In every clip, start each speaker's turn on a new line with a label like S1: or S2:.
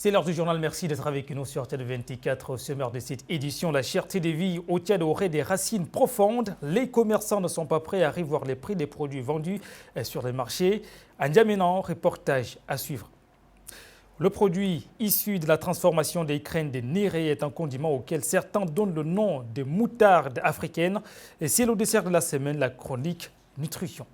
S1: C'est l'heure du journal. Merci d'être avec nous sur Tchad 24. Au sommaire de cette édition, la cherté des vies au Tchad aurait des racines profondes. Les commerçants ne sont pas prêts à revoir les prix des produits vendus sur les marchés. Un N'Djamena, reportage à suivre. Le produit issu de la transformation des graines de néré est un condiment auquel certains donnent le nom de moutarde africaine. Et c'est le dessert de la semaine, la chronique nutrition.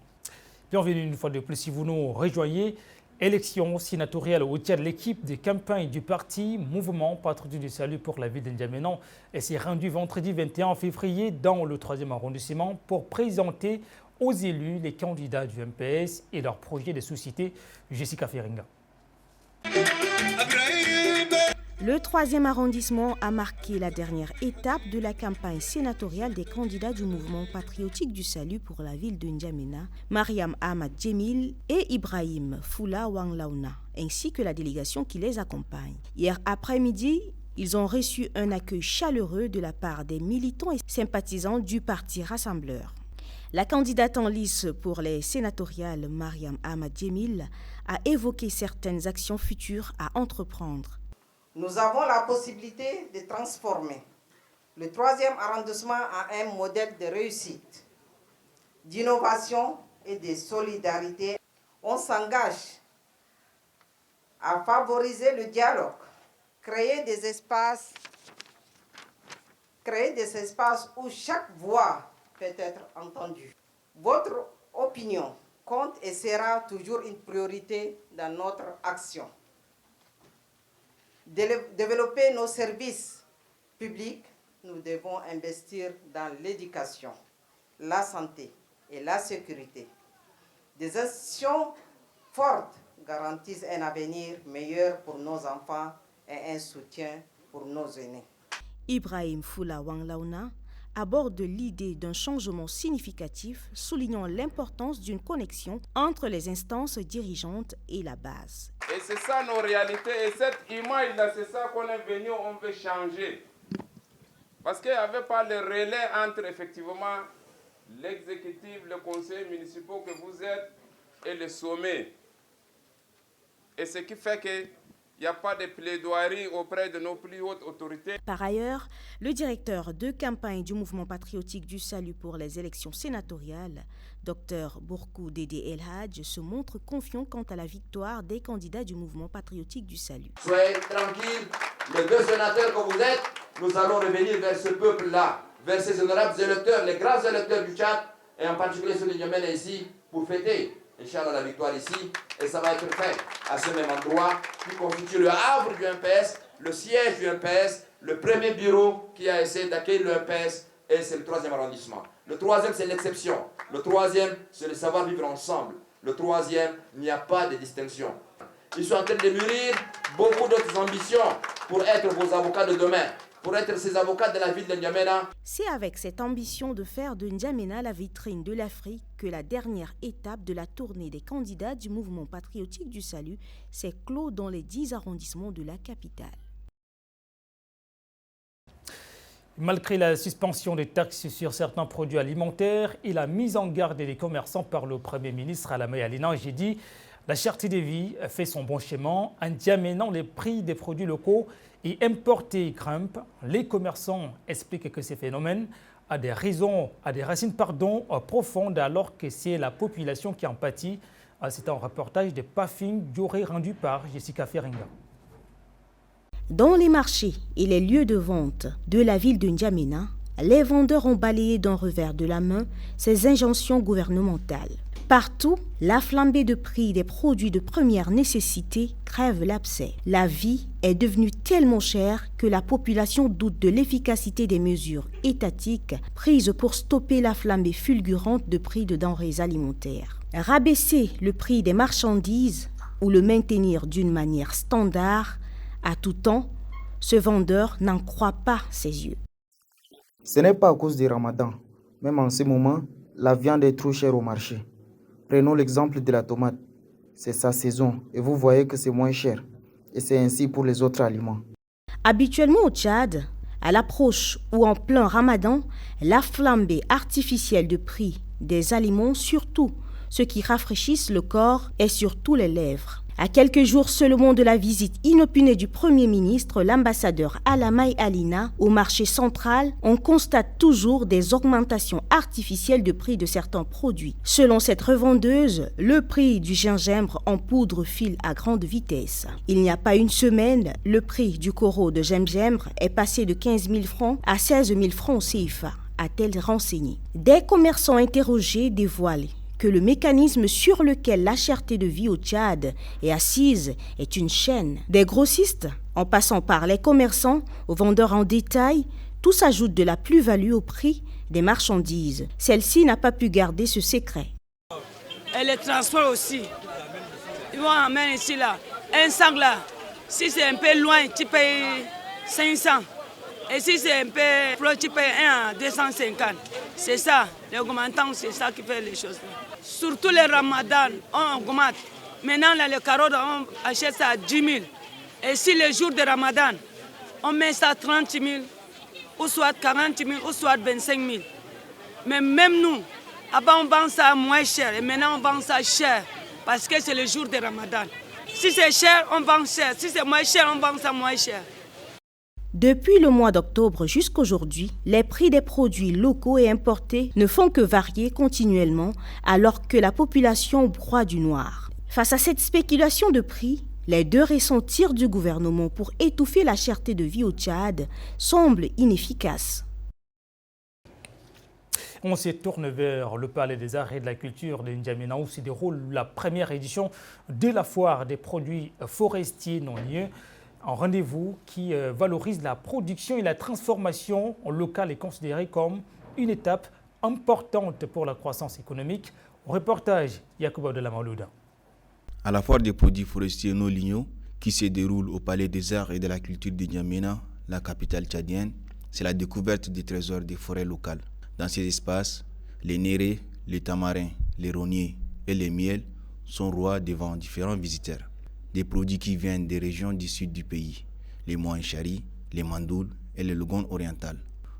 S1: Bienvenue une fois de plus si vous nous rejoignez. Élection sénatoriale au Tchad, l'équipe de campagne du parti Mouvement Patriotique du Salut pour la ville de N'Djamena s'est rendue vendredi 21 février dans le 3e arrondissement pour présenter aux élus les candidats du MPS et leur projet de société. Jessica Feringa.
S2: Le 3e arrondissement a marqué la dernière étape de la campagne sénatoriale des candidats du mouvement patriotique du salut pour la ville de N'Djamena, Mariam Ahmad Djemil et Ibrahim Foula Wanglaouna, ainsi que la délégation qui les accompagne. Hier après-midi, ils ont reçu un accueil chaleureux de la part des militants et sympathisants du parti rassembleur. La candidate en lice pour les sénatoriales, Mariam Ahmad Djemil, a évoqué certaines actions futures à entreprendre.
S3: Nous avons la possibilité de transformer le 3e arrondissement en un modèle de réussite, d'innovation et de solidarité. On s'engage à favoriser le dialogue, créer des espaces où chaque voix peut être entendue. Votre opinion compte et sera toujours une priorité dans notre action. Développer nos services publics, nous devons investir dans l'éducation, la santé et la sécurité. Des institutions fortes garantissent un avenir meilleur pour nos enfants et un soutien pour nos aînés.
S2: Ibrahim Foula Wanglaouna aborde l'idée d'un changement significatif, soulignant l'importance d'une connexion entre les instances dirigeantes et la base.
S4: Et c'est ça nos réalités, et cette image-là, c'est ça qu'on est venu, on veut changer. Parce qu'il n'y avait pas le relais entre effectivement l'exécutif, le conseil municipal que vous êtes et le sommet. Et ce qui fait que il n'y a pas de plaidoirie auprès de nos plus hautes autorités.
S2: Par ailleurs, le directeur de campagne du mouvement patriotique du salut pour les élections sénatoriales, Dr Bourkou Dédé El Hadj, se montre confiant quant à la victoire des candidats du mouvement patriotique du salut.
S5: Soyez tranquilles, les 2 sénateurs que vous êtes, nous allons revenir vers ce peuple-là, vers ces honorables électeurs, les grands électeurs du Tchad, et en particulier ceux de N'Djamena ici, pour fêter, Inch'Allah, la victoire ici, et ça va être fait à ce même endroit qui constitue le havre du MPS, le siège du MPS, le premier bureau qui a essayé d'accueillir le MPS, et c'est le 3e arrondissement. Le 3e, c'est l'exception. Le 3e, c'est le savoir vivre ensemble. Le 3e, il n'y a pas de distinction. Ils sont en train de mûrir beaucoup d'autres ambitions pour être vos avocats de demain, pour être ces avocats de la ville de N'Djamena.
S2: C'est avec cette ambition de faire de N'Djamena la vitrine de l'Afrique que la dernière étape de la tournée des candidats du mouvement patriotique du salut s'est clos dans les 10 arrondissements de la capitale.
S1: Malgré la suspension des taxes sur certains produits alimentaires et la mise en garde des commerçants par le Premier ministre Alamé Alina, j'ai dit, la cherté des vies fait son bon chemin. En N'Djamena, les prix des produits locaux et importés grimpent. Les commerçants expliquent que ces phénomènes a des racines profondes alors que c'est la population qui en pâtit. C'est un reportage de Pafing Dioré rendu par Jessica Feringa.
S2: Dans les marchés et les lieux de vente de la ville de N'Djamena, les vendeurs ont balayé d'un revers de la main ces injonctions gouvernementales. Partout, la flambée de prix des produits de première nécessité crève l'abcès. La vie est devenue tellement chère que la population doute de l'efficacité des mesures étatiques prises pour stopper la flambée fulgurante de prix de denrées alimentaires. Rabaisser le prix des marchandises ou le maintenir d'une manière standard à tout temps, ce vendeur n'en croit pas ses yeux.
S6: Ce n'est pas à cause du Ramadan. Même en ce moment, la viande est trop chère au marché. Prenons l'exemple de la tomate. C'est sa saison et vous voyez que c'est moins cher. Et c'est ainsi pour les autres aliments.
S2: Habituellement au Tchad, à l'approche ou en plein Ramadan, la flambée artificielle de prix des aliments, surtout ceux qui rafraîchissent le corps, est sur tous les lèvres. À quelques jours seulement de la visite inopinée du Premier ministre, l'ambassadeur Alamaï Alina, au marché central, on constate toujours des augmentations artificielles de prix de certains produits. Selon cette revendeuse, le prix du gingembre en poudre file à grande vitesse. Il n'y a pas une semaine, le prix du corot de gingembre est passé de 15 000 francs à 16 000 francs CFA, a-t-elle renseigné. Des commerçants interrogés dévoilent que le mécanisme sur lequel la cherté de vie au Tchad est assise est une chaîne. Des grossistes, en passant par les commerçants, aux vendeurs en détail, tous ajoutent de la plus-value au prix des marchandises. Celle-ci n'a pas pu garder ce secret.
S7: Et les transports aussi. Ils vont amener ici là. Un sac là, si c'est un peu loin, tu payes 500. Et si c'est un peu proche, tu payes 1 à 250. C'est ça, l'augmentation, c'est ça qui fait les choses. Surtout les ramadans, on augmente. Maintenant, là, les carottes, on achète ça à 10 000. Et si le jour de ramadan, on met ça à 30 000, ou soit 40 000, ou soit 25 000. Mais même nous, avant on vend ça moins cher, et maintenant on vend ça cher, parce que c'est le jour de ramadan. Si c'est cher, on vend cher. Si c'est moins cher, on vend ça moins cher.
S2: Depuis le mois d'octobre jusqu'aujourd'hui, les prix des produits locaux et importés ne font que varier continuellement alors que la population broie du noir. Face à cette spéculation de prix, les deux récents tirs du gouvernement pour étouffer la cherté de vie au Tchad semblent inefficaces.
S1: On se tourne vers le Palais des Arts et de la Culture de N'Djamena où se déroule la première édition de la foire des produits forestiers non lieux. Un rendez-vous qui valorise la production et la transformation locale est considéré comme une étape importante pour la croissance économique. Reportage Yacouba de la Malouda.
S8: À la foire des produits forestiers non ligneux qui se déroule au Palais des Arts et de la Culture de N'Djamena, la capitale tchadienne, c'est la découverte des trésors des forêts locales. Dans ces espaces, les nérés, les tamarins, les rogniers et les miels sont rois devant différents visiteurs. Des produits qui viennent des régions du sud du pays, les Moanchari, les Mandouls et le Logon oriental.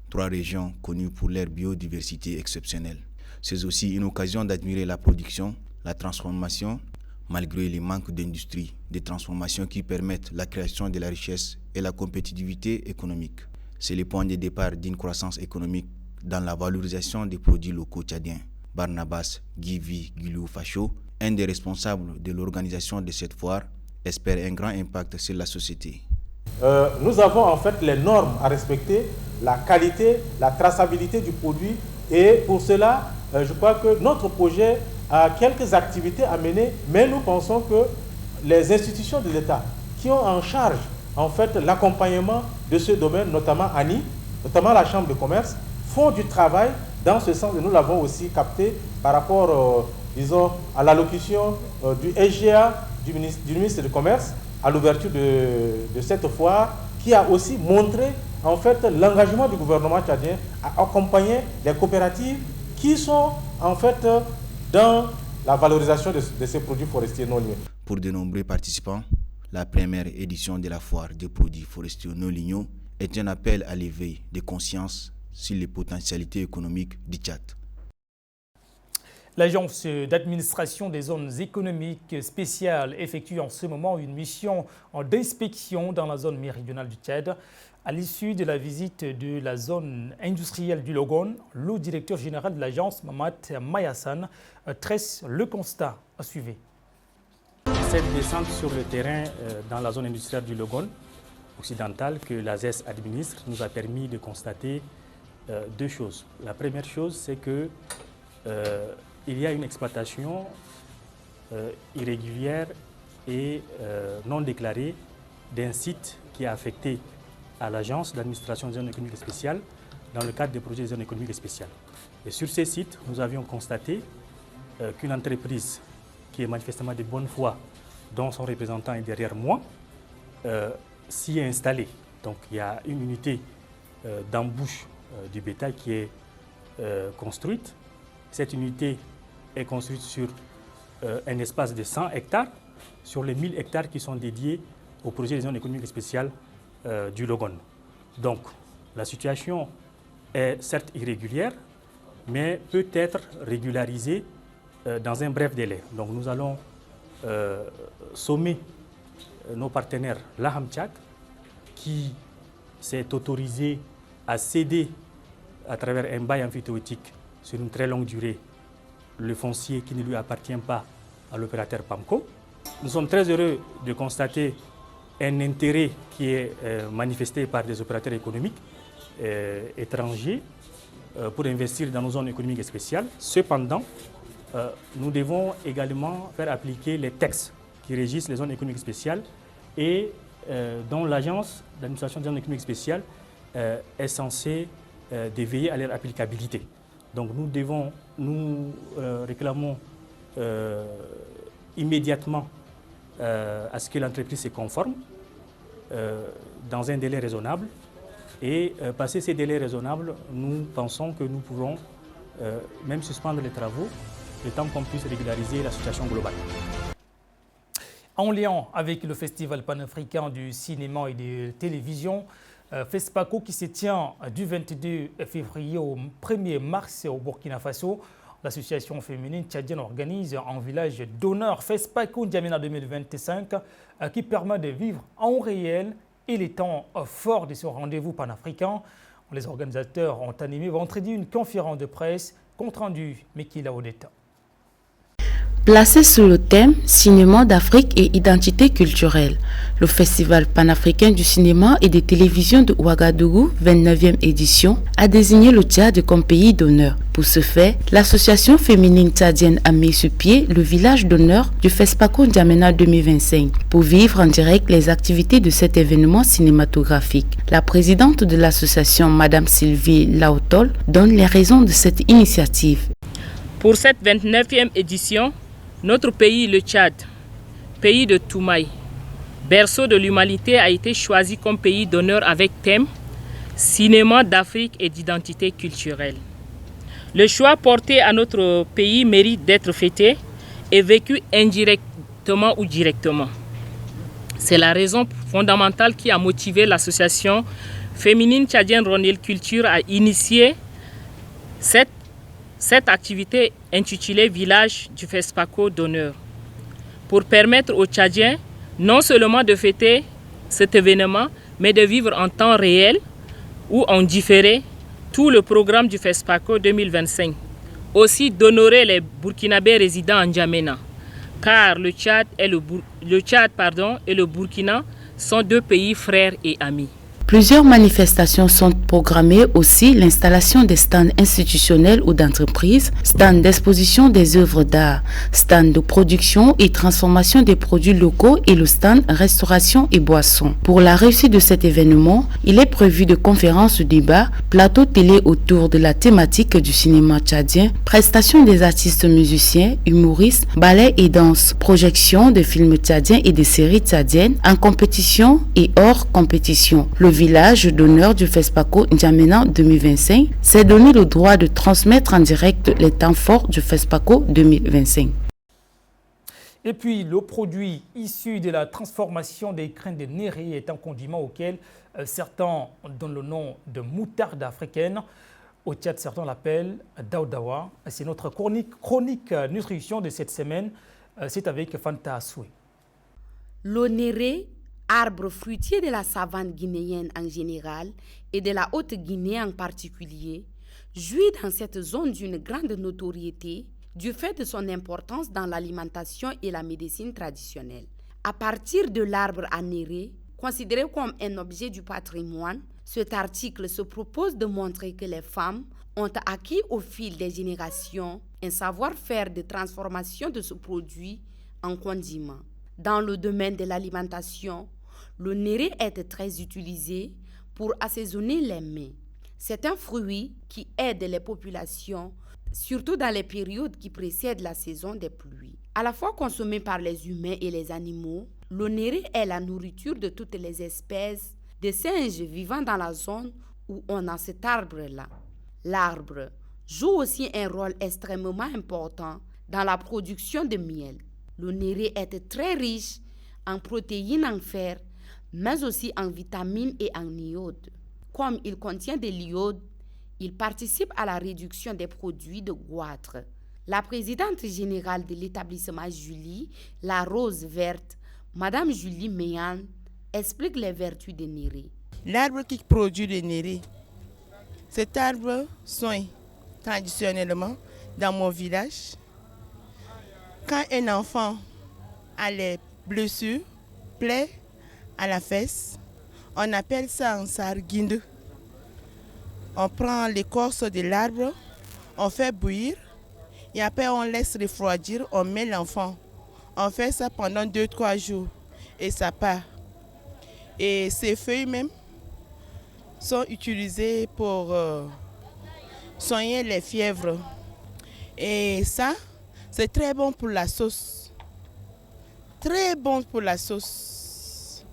S8: 3 régions connues pour leur biodiversité exceptionnelle. C'est aussi une occasion d'admirer la production, la transformation, malgré les manques d'industrie, des transformations qui permettent la création de la richesse et la compétitivité économique. C'est le point de départ d'une croissance économique dans la valorisation des produits locaux tchadiens. Barnabas Givi Gilou Facho, un des responsables de l'organisation de cette foire, espère un grand impact sur la société.
S9: Nous avons en fait les normes à respecter, la qualité, la traçabilité du produit et pour cela, je crois que notre projet a quelques activités à mener, mais nous pensons que les institutions de l'État qui ont en charge en fait l'accompagnement de ce domaine, notamment ANI, notamment la Chambre de commerce, font du travail dans ce sens et nous l'avons aussi capté par rapport, disons, à l'allocution du SGA du ministre du Commerce à l'ouverture de cette foire qui a aussi montré en fait l'engagement du gouvernement tchadien à accompagner les coopératives qui sont en fait dans la valorisation de ces produits forestiers non ligneux.
S8: Pour de nombreux participants, la première édition de la foire des produits forestiers non ligneux est un appel à l'éveil de conscience sur les potentialités économiques du Tchad.
S1: L'Agence d'administration des zones économiques spéciales effectue en ce moment une mission d'inspection dans la zone méridionale du Tchad. À l'issue de la visite de la zone industrielle du Logon, le directeur général de l'agence, Mamad Mayassan, tresse le constat à suivre.
S10: Cette descente sur le terrain dans la zone industrielle du Logon occidentale que l'AZES administre nous a permis de constater 2 choses. La première chose, c'est que il y a une exploitation irrégulière et non déclarée d'un site qui est affecté à l'Agence d'administration des zones économiques spéciales dans le cadre des projets des zones économiques spéciales. Et sur ces sites, nous avions constaté qu'une entreprise qui est manifestement de bonne foi, dont son représentant est derrière moi, s'y est installée. Donc il y a une unité d'embouche du bétail qui est construite. Cette unité est construite sur un espace de 100 hectares, sur les 1000 hectares qui sont dédiés au projet des zones économiques spéciales du Logon. Donc, la situation est certes irrégulière, mais peut être régularisée dans un bref délai. Donc, nous allons sommer nos partenaires, l'AHAMTCHAC, qui s'est autorisé à céder à travers un bail emphytéotique sur une très longue durée le foncier qui ne lui appartient pas à l'opérateur PAMCO. Nous sommes très heureux de constater un intérêt qui est manifesté par des opérateurs économiques étrangers pour investir dans nos zones économiques spéciales. Cependant, nous devons également faire appliquer les textes qui régissent les zones économiques spéciales et dont l'agence d'administration des zones économiques spéciales est censée veiller à leur applicabilité. Donc nous réclamons immédiatement à ce que l'entreprise se conforme dans un délai raisonnable. Et passé ces délais raisonnables, nous pensons que nous pourrons même suspendre les travaux le temps qu'on puisse régulariser la situation globale.
S1: En lien avec le Festival panafricain du cinéma et de télévision, FESPACO qui se tient du 22 février au 1er mars au Burkina Faso, l'association féminine tchadienne organise un village d'honneur FESPACO N'Djamena 2025 qui permet de vivre en réel et les temps forts de ce rendez-vous panafricain. Les organisateurs ont animé vendredi une conférence de presse compte rendu Mekila Odeta.
S11: Placé sous le thème « Cinéma d'Afrique et identité culturelle », le Festival panafricain du cinéma et de télévision de Ouagadougou, 29e édition, a désigné le Tchad comme pays d'honneur. Pour ce fait, l'association féminine tchadienne a mis sur pied le village d'honneur du FESPACO N'Djamena 2025 pour vivre en direct les activités de cet événement cinématographique. La présidente de l'association, Madame Sylvie Laotol, donne les raisons de cette initiative.
S12: Pour cette 29e édition, notre pays, le Tchad, pays de Toumaï, berceau de l'humanité, a été choisi comme pays d'honneur avec thème « Cinéma d'Afrique et d'identité culturelle ». Le choix porté à notre pays mérite d'être fêté et vécu indirectement ou directement. C'est la raison fondamentale qui a motivé l'association féminine tchadienne Ronel Culture à initier cette activité intitulée Village du FESPACO d'honneur pour permettre aux Tchadiens non seulement de fêter cet événement, mais de vivre en temps réel ou en différé tout le programme du FESPACO 2025. Aussi d'honorer les Burkinabés résidant en N'Djamena, car le Tchad et le Burkina sont deux pays frères et amis.
S11: Plusieurs manifestations sont programmées, aussi l'installation des stands institutionnels ou d'entreprises, stands d'exposition des œuvres d'art, stands de production et transformation des produits locaux et le stand restauration et boissons. Pour la réussite de cet événement, il est prévu de conférences, débats, plateaux télé autour de la thématique du cinéma tchadien, prestations des artistes musiciens, humoristes, ballets et danses, projections de films tchadiens et de séries tchadiennes en compétition et hors compétition. Le village d'honneur du FESPACO N'Djamena 2025 s'est donné le droit de transmettre en direct les temps forts du FESPACO 2025.
S1: Et puis, le produit issu de la transformation des graines de néré est un condiment auquel certains donnent le nom de moutarde africaine. Au Tchad, certains l'appellent daoudawa. C'est notre chronique nutrition de cette semaine. C'est avec Fanta Assoui.
S2: Le néré, arbre fruitier de la savane guinéenne en général et de la Haute-Guinée en particulier, jouit dans cette zone d'une grande notoriété du fait de son importance dans l'alimentation et la médecine traditionnelle. À partir de l'arbre à néré, considéré comme un objet du patrimoine, cet article se propose de montrer que les femmes ont acquis au fil des générations un savoir-faire de transformation de ce produit en condiment. Dans le domaine de l'alimentation, le néré est très utilisé pour assaisonner les mets. C'est un fruit qui aide les populations, surtout dans les périodes qui précèdent la saison des pluies. À la fois consommé par les humains et les animaux, le néré est la nourriture de toutes les espèces de singes vivant dans la zone où on a cet arbre-là. L'arbre joue aussi un rôle extrêmement important dans la production de miel. Le néré est très riche en protéines, en fer, mais aussi en vitamines et en iode. Comme il contient de l'iode, il participe à la réduction des produits de goitre.
S11: La présidente générale de l'établissement Julie, la rose verte, Madame Julie Meyan, explique les vertus des nérés.
S13: L'arbre qui produit le néré, cet arbre soigne traditionnellement dans mon village. Quand un enfant a les blessures, plaies à la fesse, on appelle ça un sarguinde. On prend l'écorce de l'arbre, on fait bouillir et après on laisse refroidir, on met l'enfant. On fait ça pendant 2-3 jours et ça part. Et ces feuilles même sont utilisées pour soigner les fièvres. Et ça, c'est très bon pour la sauce. Très bon pour la sauce.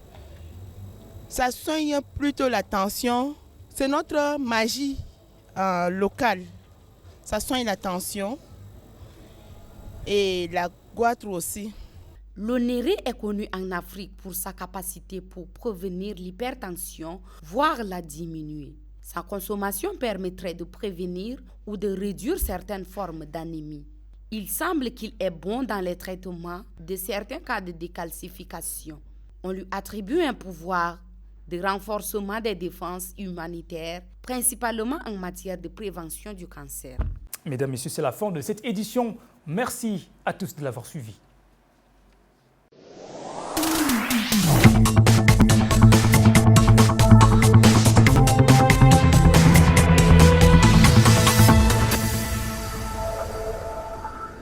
S13: Ça soigne plutôt la tension. C'est notre magie locale. Ça soigne la tension et la goitre aussi.
S11: Le néré est connu en Afrique pour sa capacité pour prévenir l'hypertension, voire la diminuer. Sa consommation permettrait de prévenir ou de réduire certaines formes d'anémie. Il semble qu'il est bon dans les traitements de certains cas de décalcification. On lui attribue un pouvoir de renforcement des défenses humanitaires, principalement en matière de prévention du cancer.
S1: Mesdames, Messieurs, c'est la fin de cette édition. Merci à tous de l'avoir suivi.